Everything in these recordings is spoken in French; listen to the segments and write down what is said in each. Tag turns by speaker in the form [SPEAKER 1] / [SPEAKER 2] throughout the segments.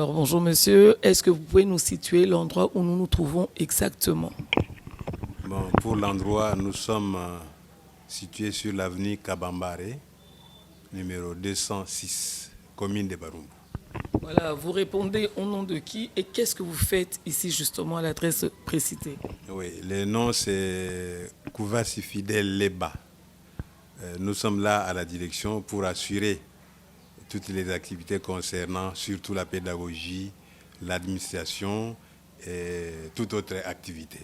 [SPEAKER 1] Alors bonjour monsieur, est-ce que vous pouvez nous situer l'endroit où nous nous trouvons exactement?
[SPEAKER 2] Bon, pour l'endroit, nous sommes situés sur l'avenue Kabambare, numéro 206, commune de Barumbu.
[SPEAKER 1] Voilà, vous répondez au nom de qui et qu'est-ce que vous faites ici justement à l'adresse précitée?
[SPEAKER 2] Oui, le nom c'est Kouvasi Fidèle Leba. Nous sommes là à la direction pour assurer toutes les activités concernant surtout la pédagogie, l'administration et toute autre activité.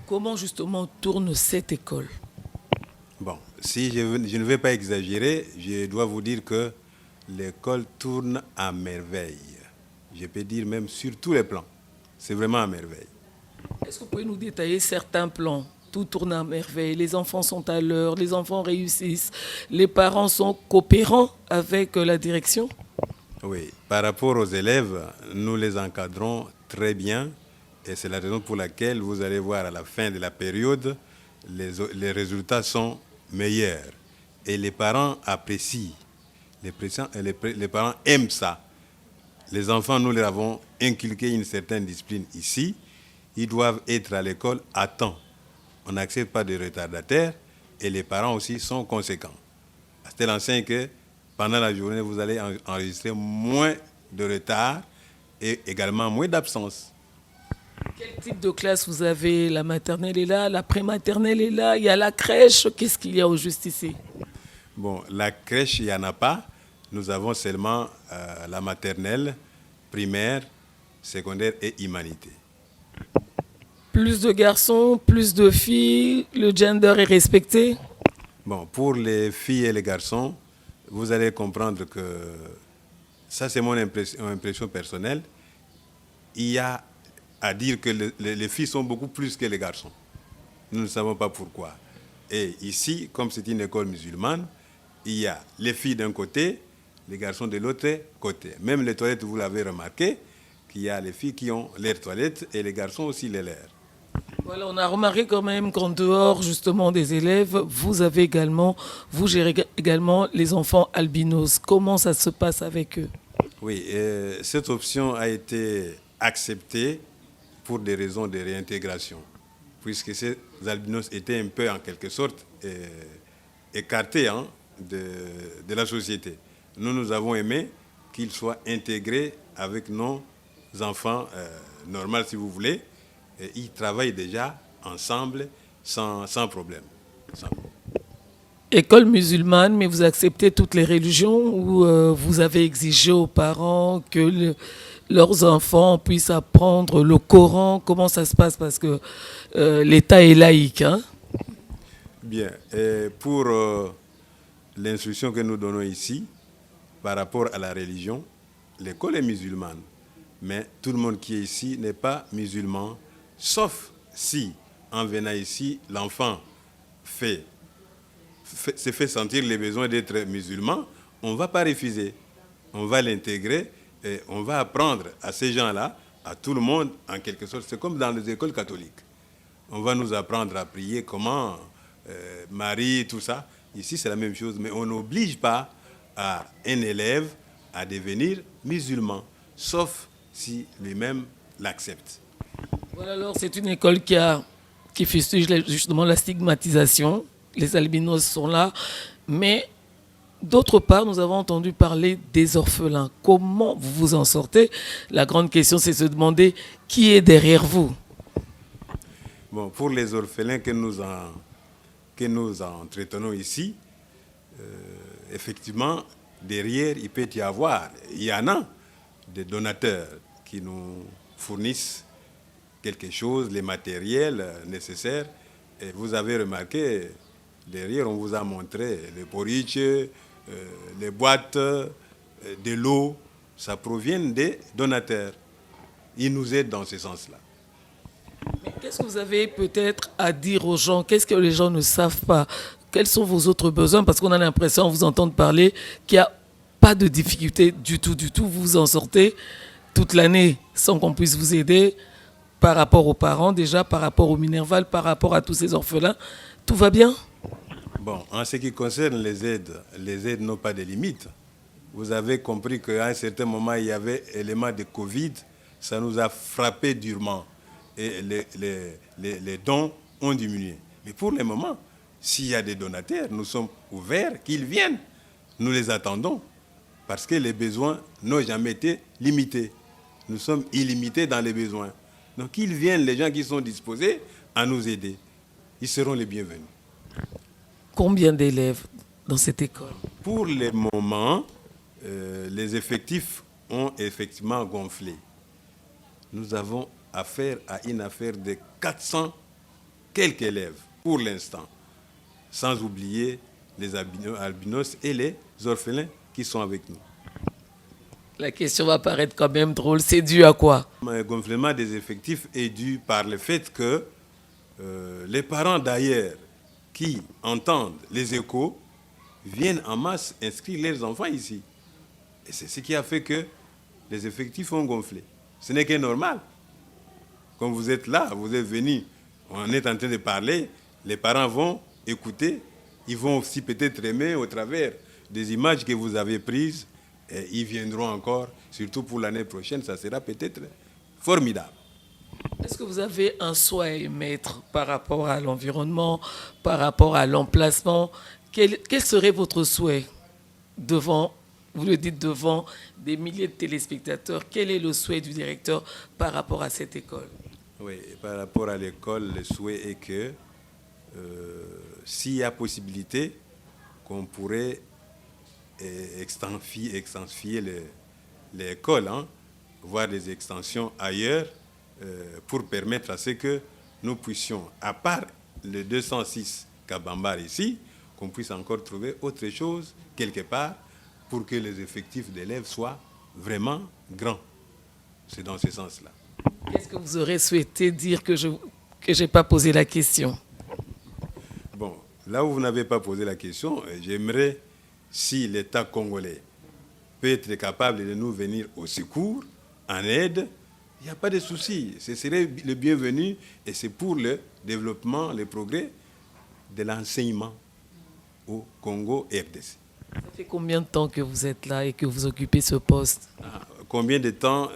[SPEAKER 1] Comment justement tourne cette école?
[SPEAKER 2] Bon, si je ne vais pas exagérer, je dois vous dire que l'école tourne à merveille. Je peux dire même sur tous les plans. C'est vraiment à merveille.
[SPEAKER 1] Est-ce que vous pouvez nous détailler certains plans? Tout tourne à merveille, les enfants sont à l'heure, les enfants réussissent, les parents sont coopérants avec la direction?
[SPEAKER 2] Oui, par rapport aux élèves, nous les encadrons très bien et c'est la raison pour laquelle vous allez voir à la fin de la période, les résultats sont meilleurs et les parents apprécient. Les parents aiment ça. Les enfants, nous leur avons inculqué une certaine discipline ici. Ils doivent être à l'école à temps. On n'accepte pas de retardataires et les parents aussi sont conséquents. À telle enseigne que pendant la journée, vous allez enregistrer moins de retard et également moins d'absence.
[SPEAKER 1] Quel type de classe vous avez? La maternelle est là, la prématernelle est là, il y a la crèche. Qu'est-ce qu'il y a au juste ici?
[SPEAKER 2] Bon, la crèche, il n'y en a pas. Nous avons seulement la maternelle, primaire, secondaire et humanité.
[SPEAKER 1] Plus de garçons, plus de filles, le gender est respecté?
[SPEAKER 2] Bon, pour les filles et les garçons, vous allez comprendre que ça, c'est mon impression personnelle. Il y a à dire que les filles sont beaucoup plus que les garçons. Nous ne savons pas pourquoi. Et ici, comme c'est une école musulmane, il y a les filles d'un côté, les garçons de l'autre côté. Même les toilettes, vous l'avez remarqué, qu'il y a les filles qui ont leurs toilettes et les garçons aussi les leurs.
[SPEAKER 1] Voilà, on a remarqué quand même qu'en dehors justement des élèves, vous gérez également les enfants albinos. Comment ça se passe avec eux?
[SPEAKER 2] Oui, cette option a été acceptée pour des raisons de réintégration, puisque ces albinos étaient un peu en quelque sorte écartés de la société. Nous avons aimé qu'ils soient intégrés avec nos enfants normaux, si vous voulez. Et ils travaillent déjà ensemble sans problème.
[SPEAKER 1] École musulmane, mais vous acceptez toutes les religions ou vous avez exigé aux parents que leurs enfants puissent apprendre le Coran? Comment ça se passe? Parce que l'État est laïque. Hein?
[SPEAKER 2] Bien. Et pour l'instruction que nous donnons ici, par rapport à la religion, l'école est musulmane. Mais tout le monde qui est ici n'est pas musulman. Sauf si, en venant ici, l'enfant se fait sentir les besoins d'être musulman, on ne va pas refuser. On va l'intégrer et on va apprendre à ces gens-là, à tout le monde, en quelque sorte. C'est comme dans les écoles catholiques. On va nous apprendre à prier comment, Marie, tout ça. Ici, c'est la même chose, mais on n'oblige pas un élève à devenir musulman, sauf si lui-même l'accepte.
[SPEAKER 1] Voilà, alors c'est une école qui fustige justement la stigmatisation. Les albinos sont là. Mais d'autre part, nous avons entendu parler des orphelins. Comment vous vous en sortez? La grande question, c'est de se demander qui est derrière vous.
[SPEAKER 2] Bon, pour les orphelins que nous entretenons ici, effectivement, derrière, il peut y avoir, il y en a des donateurs qui nous fournissent quelque chose, les matériels nécessaires. Et vous avez remarqué, derrière, on vous a montré les porridge, les boîtes, de l'eau. Ça provient des donateurs. Ils nous aident dans ce sens-là.
[SPEAKER 1] Mais qu'est-ce que vous avez peut-être à dire aux gens? Qu'est-ce que les gens ne savent pas? Quels sont vos autres besoins? Parce qu'on a l'impression, en vous entendre parler, qu'il n'y a pas de difficulté du tout. Vous vous en sortez toute l'année sans qu'on puisse vous aider. Par rapport aux parents déjà, par rapport au Minerval, par rapport à tous ces orphelins, tout va bien?
[SPEAKER 2] Bon, en ce qui concerne les aides n'ont pas de limite. vous avez compris qu'à un certain moment, il y avait élément de Covid. Ça nous a frappé durement. Et les dons ont diminué. Mais pour le moment, s'il y a des donataires, nous sommes ouverts, qu'ils viennent. Nous les attendons. Parce que les besoins n'ont jamais été limités. Nous sommes illimités dans les besoins. Donc qu'ils viennent, les gens qui sont disposés à nous aider. Ils seront les bienvenus.
[SPEAKER 1] Combien d'élèves dans cette école?
[SPEAKER 2] Pour le moment, les effectifs ont effectivement gonflé. Nous avons affaire à une affaire de 400 quelques élèves pour l'instant, sans oublier les albinos et les orphelins qui sont avec nous.
[SPEAKER 1] La question va paraître quand même drôle. C'est dû à quoi?
[SPEAKER 2] Le gonflement des effectifs est dû par le fait que les parents d'ailleurs qui entendent les échos viennent en masse inscrire leurs enfants ici. Et c'est ce qui a fait que les effectifs ont gonflé. Ce n'est que normal. Comme vous êtes là, vous êtes venus, on est en train de parler, les parents vont écouter, ils vont aussi peut-être aimer au travers des images que vous avez prises, et ils viendront encore, surtout pour l'année prochaine, ça sera peut-être formidable.
[SPEAKER 1] Est-ce que vous avez un souhait à émettre par rapport à l'environnement, par rapport à l'emplacement? Quel serait votre souhait devant, vous le dites, devant des milliers de téléspectateurs? Quel est le souhait du directeur par rapport à cette école?
[SPEAKER 2] Oui, par rapport à l'école, le souhait est que s'il y a possibilité, qu'on pourrait extensifier l'école, voir des extensions ailleurs, pour permettre à ce que nous puissions, à part le 206 Kabambar ici, qu'on puisse encore trouver autre chose quelque part pour que les effectifs d'élèves soient vraiment grands. C'est dans ce sens-là.
[SPEAKER 1] Qu'est-ce que vous aurez souhaité dire que je n'ai pas posé la question?
[SPEAKER 2] Bon, là où vous n'avez pas posé la question, j'aimerais, si l'État congolais peut être capable de nous venir au secours, en aide, il n'y a pas de souci. Ce serait le bienvenu et c'est pour le développement, le progrès de l'enseignement au Congo et RDC.
[SPEAKER 1] Ça fait combien de temps que vous êtes là et que vous occupez ce poste?
[SPEAKER 2] Combien de temps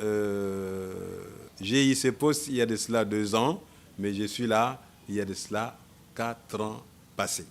[SPEAKER 2] j'ai eu ce poste il y a de cela 2 ans, mais je suis là il y a de cela 4 ans passés.